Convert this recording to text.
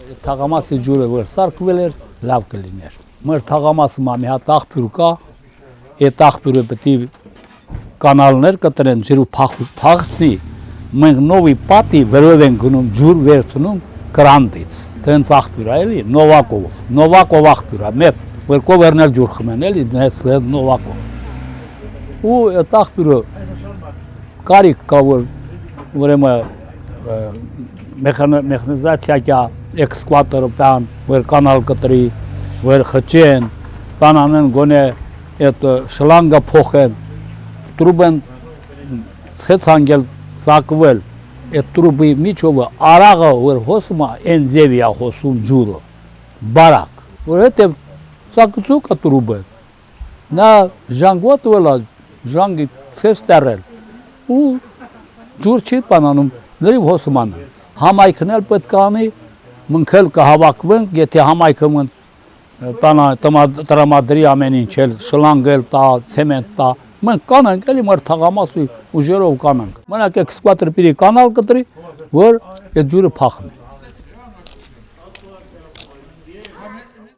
Թաղամասի ջուրը որ սարքվել էր, լավ կլիներ։ Մեր թաղամասը մի հատ աղբյուր կա, այդ աղբյուրը պետք է կանալներ կտրեն ջրու փախտնի, մենք նովի պատի վերով են գնում ջուր վերցնում կրանտից։ Դրանց աղբյուր է էլի Նովակով աղբյուր է, մեծ, որ կովերնել ջուր խմեն էլի, մեծ Նովակով։ Ու այդ աղբյուրը կարիք կա որ ուրեմն մեխանիզացիա կա, էքսկվատորը բան, որ կանալ կտրի, որ խճեն, բան անեն գոնե այդ շլանգը փոխեն, տրուբեն ցեցանգել ցակվել, այդ տրուբի միջովը արաղը որ հոսում է, այն ձևի է հոսում ջուրը, բարակ, որ հետև ցակցուկ է տրուբը, նա ժանգոտվել է, ժանգի ցես տարել, ու ջուր չի բանանում, լրիվ հոսում ան, համայքն էլ պետք է անի, մնքել կհավաքվենք, եթե համայքը տրամադրի ամեն ինչ էլ, շլանգել տա, ցեմենտ տա, մենք կանանք էլի մեր թաղամասի ուժերով կանանք։ Մենակ էքսկվատոր պիտի կանալ կտրի, որ այդ ջուրը փախնի։